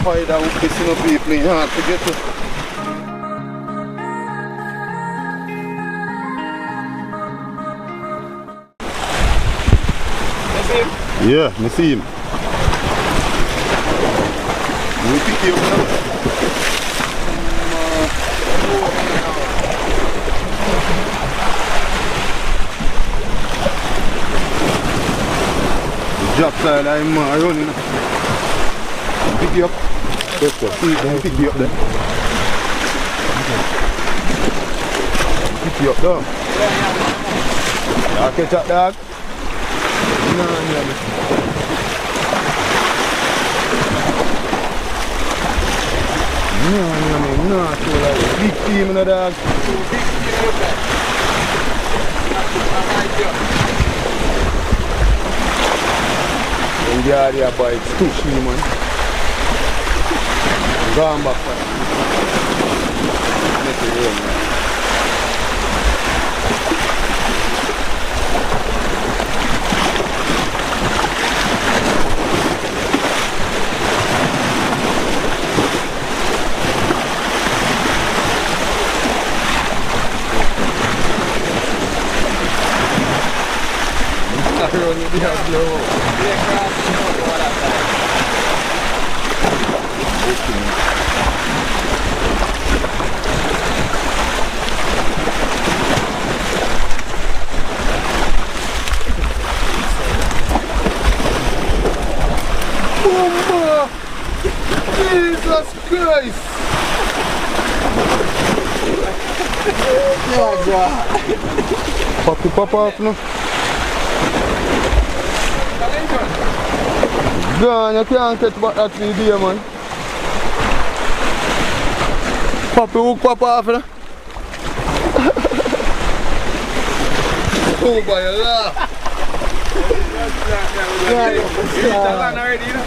spider hook this in the people hard to get to. You see him? Yeah, I see him. We pick you up now. The drop side I'm running. Pick you up. Just go. See, pick you up there. Pick you up there. Yeah, catch that dog. No, so like big team in the dog. And the area boy, it's too shitty, man. Gone back for it. Make it rain, man. Running the house low. Yeah, grass is not all that bad. Bomba! Jesus Christ! Oh God! Pop off now. Gone, you can't catch back that video, man. Pop the hook, pop off, you know? Oh, boy, you laugh. Already, you know?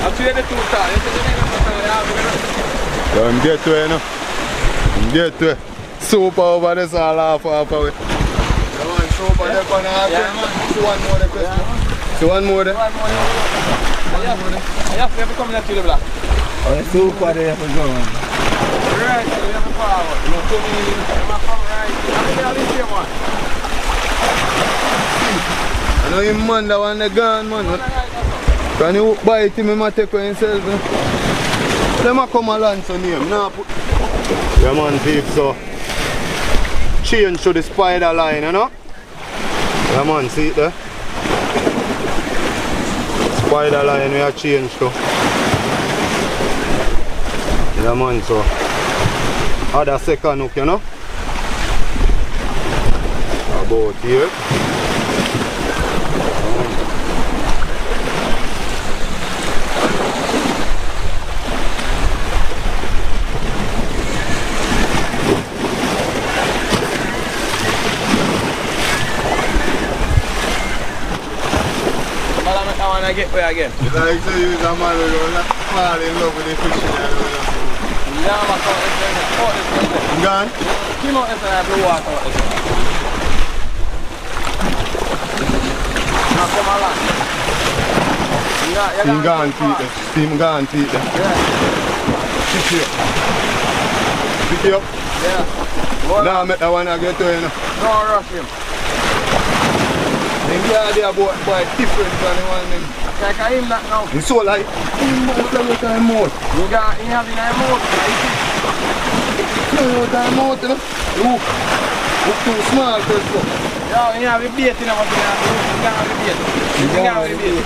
I'll see you the two stars. I'm get to it, you know? I'm get to it. Super over this, I'll laugh off of it. Super there, man. See one more there, question. See one more there. Yeah, we have to come in to the block. Oh, super there for going. Right, we have to forward. You know, come in, you have to come right. I'm going to leave here, man. I know him, man, that one the gun, man. Can you bite him, he might take for himself. Let me come along to him. Nah, put... Yeah, man, people, so change to the spider line, you know? Yeah, man, see it there? Spider line we have changed to. Yeah, man, so add a second hook, you know? About here. I get where again. You like to use a man who don't fall in love with the fishing. Yeah, I'm going to gone? Come out and have the water. Now come along. Steam gone feet there. Steam gone feet there. Yeah. Pick it up. Pick it up. Yeah. Now make that one I get to you know. No rush him. Them guys there boy different than the one them. Like him that now. It's so like him out of time mouth. You got him having a mouth. No time mouth, you know. Look too small first up. Yeah, you have a bait in what you have. You can't have a bait. You can't have a bait.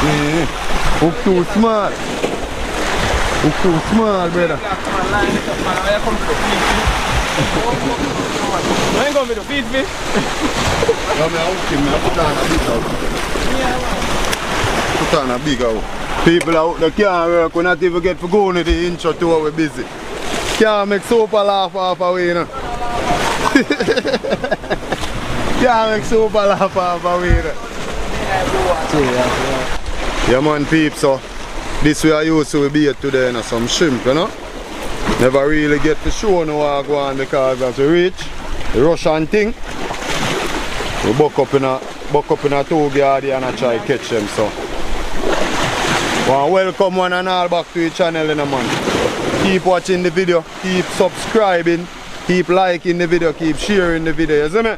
Yeah. Look too small. Look too small, brother. Line it up, man. I come to the feed fish. You ain't going to the feed fish. No, I put on a big out. Put on a big out. People out there can't work, we not even get for going to the inch or two we're busy. Can't make super laugh half away, you know. Can't make super laugh half away, you know. Yeah man, peeps, so this way I used to be here today, you know, some shrimp, you know. Never really get to show no how I go on because as we reach the Russian thing, we buck up in a buck up in a 2 yard and I try catch them. So welcome one and all back to the channel, man. Keep watching the video, keep subscribing, keep liking the video, keep sharing the video, you see me?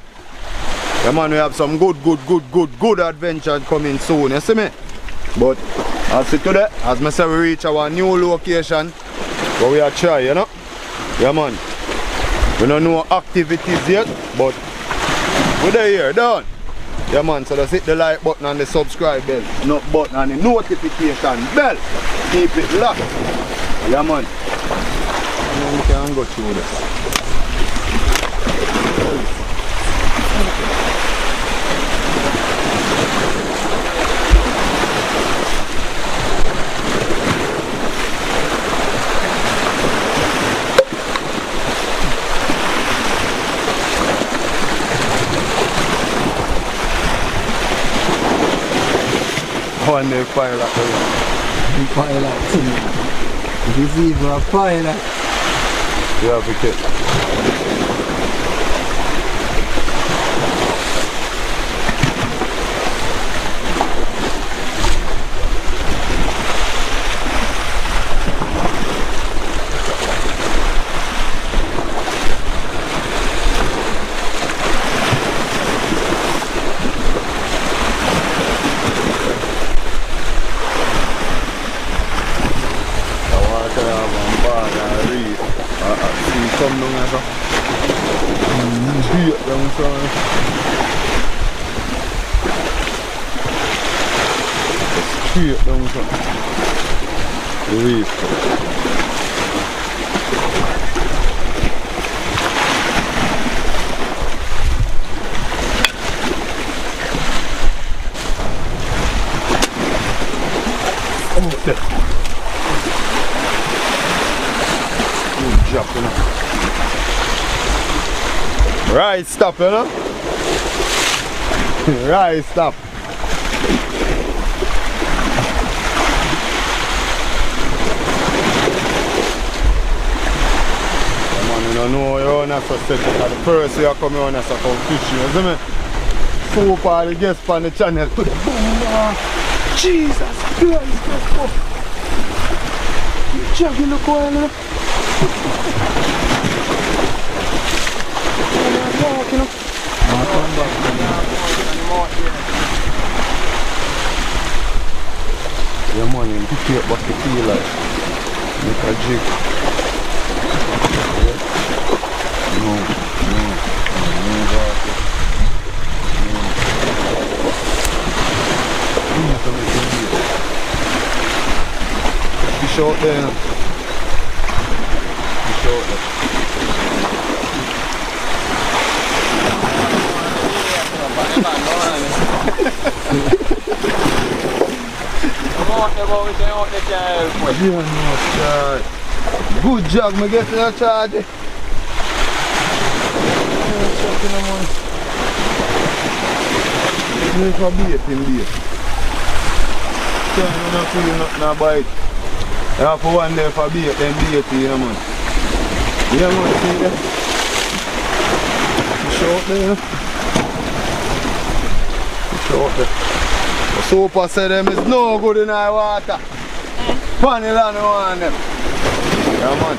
Yeah man, we have some good adventure coming soon, you see me? But as today, as I say, we reach our new location where we are trying, you know? Yeah man. We don't know activities yet, but we're here, done. Yeah man, so just hit the like button and the subscribe bell, not button and the notification bell. Keep it locked. Yeah man. And we can go through this. One day fire like that. Fire like too. This is even a fire like. You have to catch. Come down here, sir. Straight down, sir. Straight down, sir. Reef. Okay. Good job, you know. Right stop, you know? Right stop. Man, you don't know your own as a set. The first you come here as a come fishing, you see me? So far the guests on the channel. Jesus Christ, let's go. You jogging the corner. You know? Yeah man, you pick it up back the key like make a jig. No. Fish out there, you know? Fish out there. Good job, me get a charge. Make a bait in there. Can't not feel nothing bite. You have for one day for bait, then bait, you know man. Yeah man, see that? Short there, you know? Short there. The super said them is no good in our water. Funny land on them. Yeah man.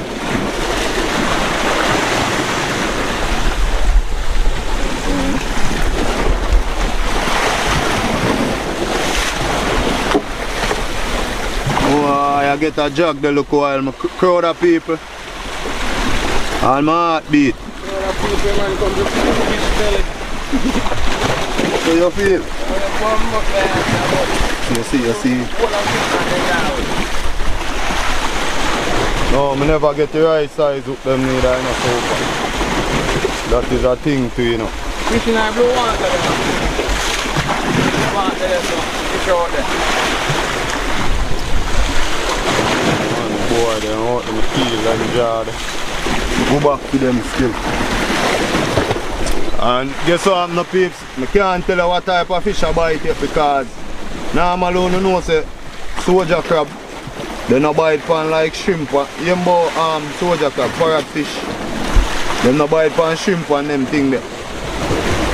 Oh, I get a jog there look while my crowd of people. And my heartbeat. Crowd of people man come to fish belly. How you feel? You see. No, I never get the right size up them neither in a sofa. That is a thing too, you know. Fishing in blue water there. Water there, so fish out there. Man, boy, they out in the field and jar. Go back to them still. And guess what happened, peeps? I can't tell you what type of fish I bite here because normally you know say soldier crab, they no bite pan like shrimp. Yembo soldier crab, parrot fish. They no bite pan shrimp and them thing there.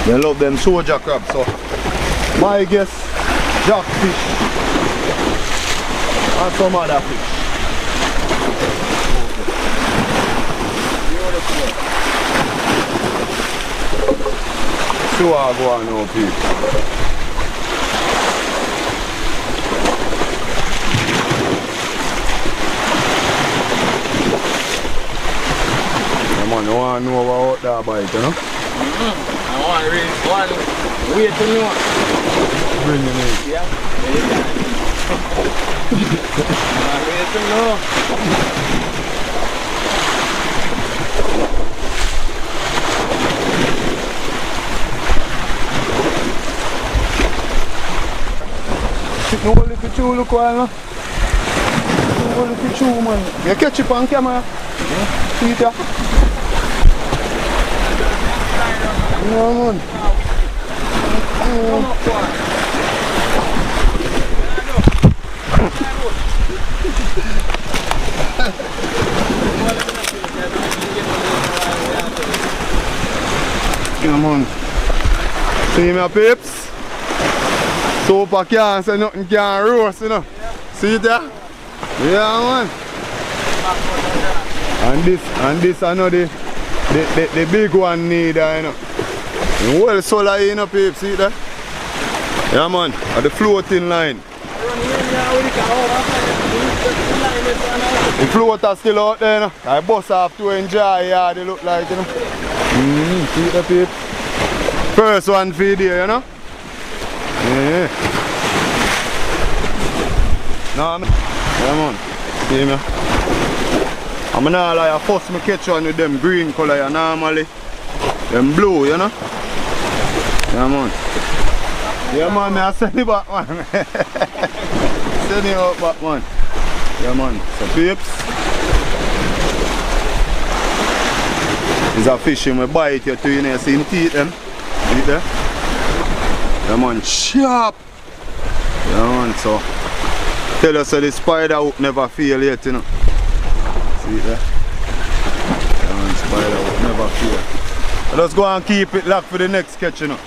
They love them soldier crab, so My guess, jackfish and some other fish. So I go on now, people. Man, you want to know about that bite, you know? I want to wait to know. Bring it in. Yeah, I wait to know. No one look at you, look well, no? No one look at you, man. You catch it on camera? Yeah. See it, yeah? No, man. Come on. See my peeps? Soap I can't say nothing can roast, you know. See it there? Yeah, man. And this I know the big one need, you know. Well solar, you know, peeps, see it there? Yeah, man. At the floating line. The floater still out there, you know. I bust off to enjoy, yeah, they look like, you know. See it there, peeps? First one for you, you know. Yeah. No, man. Yeah, man. See me? I'm not like I first me catch one with them green color normally. Them blue, you know? Yeah, man. Yeah, man, I send it back, man. Send it out back, man. Yeah, man. So, peeps. It's a fish in my bite here too, you know. See him teeth them? See it there? Yeah, man, sharp. Yeah, man, so tell us that the spider hook never fail yet, you know. See it there? Yeah, man, spider hook never fail. Let's go and keep it locked for the next catch, you know.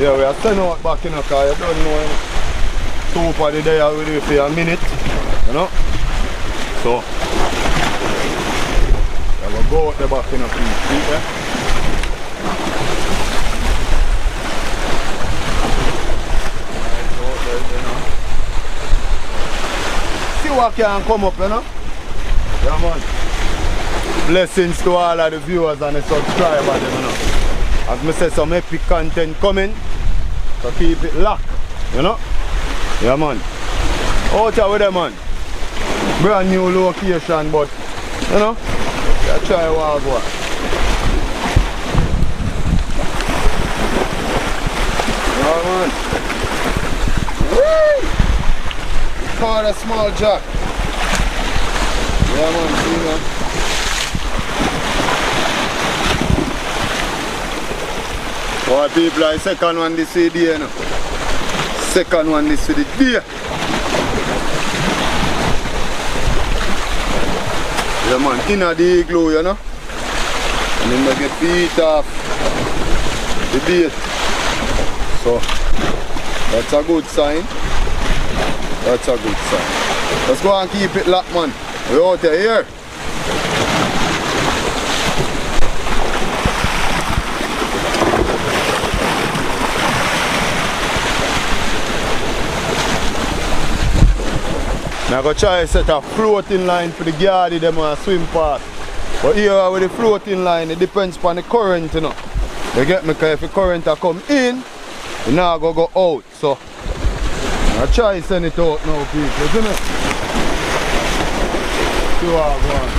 Yeah, we are sending out back in a car, you don't know, you know. Soap of the day I will do for a minute, you know. So, I will go out the back in a piece, see there? See what can come up, you know. Yeah, man. Blessings to all of the viewers and the subscribers, you know. As I said, some epic content coming, so keep it locked, you know? Yeah, man. Out here with them, man. Brand new location, but, you know, you try walk one. Yeah, man. Woo! for a small jack. Yeah man, see man. Boy people, I second one this day, you know. Second one this day. Yeah man, inna the igloo, you know. And then I get beat off the bait. So that's a good sign. That's a good sign. Let's go and keep it locked, man. We're out here. Now I go try to set a floating line for the guardie them on a swim park. But here with the floating line, it depends upon the current, you know. You get me? Because if the current come in, you now go out. So I try to send it out now, people, isn't it? See what I want.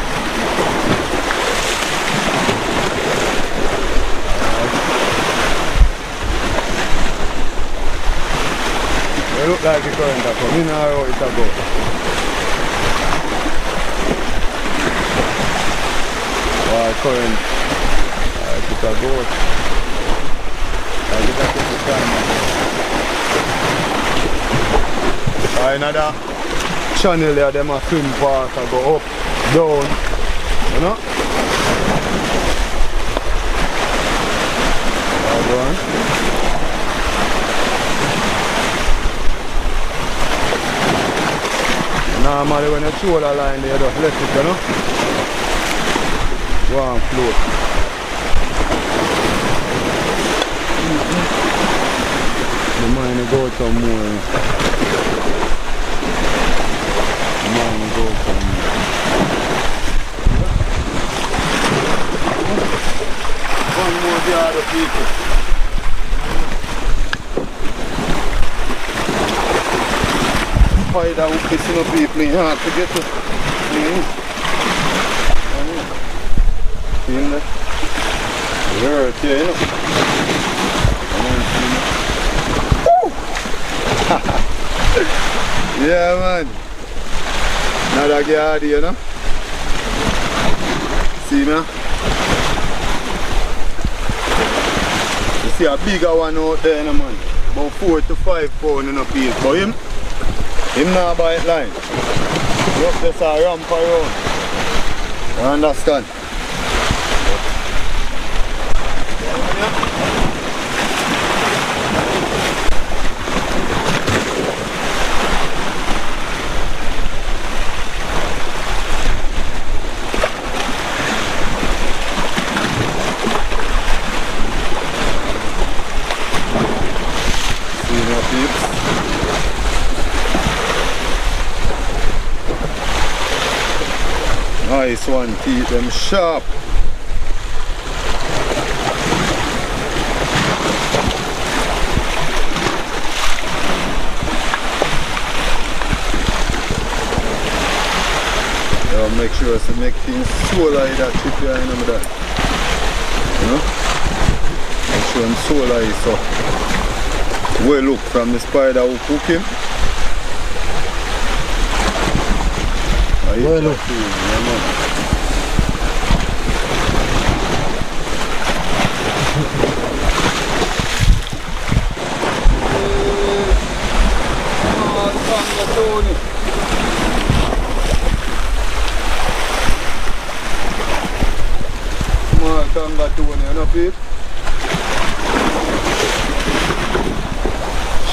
It look like the current come in or out it go. Current, it a goat. I get a couple times. Another channel there, them a swim park, I go up, down, you know? Go on. Normally when you throw the line there, you just let it, you know? Go and float. The mine go some more. The mine go some more. One more the other people. Spider will piss up people in hard to get to. Feel that? Hurt here, you know. Yeah man. Another guard, you know. See me? You see a bigger one out there, you know, man. About 4 to 5 pounds in a piece. But him not bite line. Just this a ramp around. You understand? Nice one, keep them sharp. Yeah, make sure to make things so like that chip here and that. You know? Make sure I'm so like so. Well look from the spider who cook him. Well look.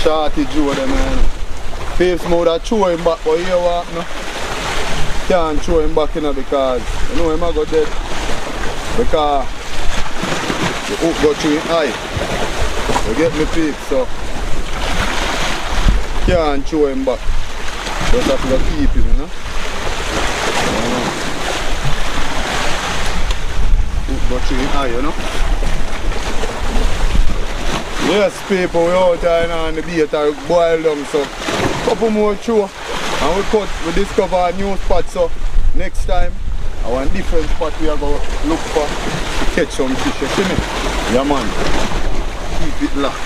Shorty Joe them, man. Face mode I throw him back, but here what no? Can't throw him back in because you know him I go dead. Because the hook go through his eye. You get me peep, so can't throw him back. Just have to keep him, you know. Hook go through his eye, you know. Yes, people, we out here now and the bait are boiled down, so couple more throw and we discover a new spot, so next time I want different spot we are going to look for to catch some fish, you see me? Yeah man, keep it locked.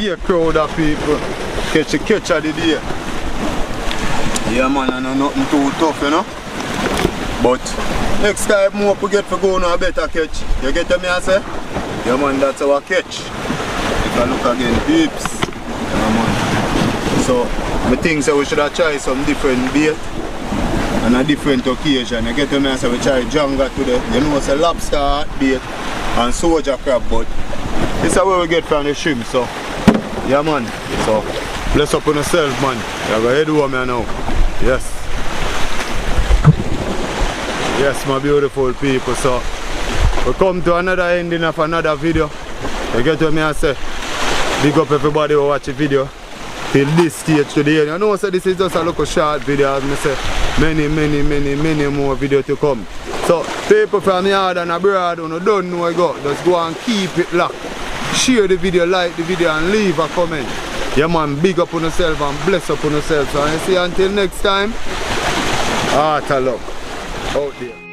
here crowd of people. Catch of the day. Yeah man, I know nothing too tough, you know. But next time more we get for go on a better catch. You get me I say? Yeah man, that's our catch. If I look again, peeps. Yeah man. So I think so we should have tried some different bait on a different occasion. You get me I say we try janga today. You know it's a lobster bait and soldier crab, but this is where we get from the shrimp, so yeah man. So bless up on yourself man. You go head home now. Yes. Yes my beautiful people, so we come to another ending of another video. You get what me I say? Big up everybody who watch the video till this stage to the end. You know so this is just a little short video, as I say many more videos to come. So people from yard and abroad who don't know I got, just go and keep it locked. Share the video, like the video and leave a comment. Yeah man, big up on yourself and bless up on yourself. So I see you until next time. Heart of love out there.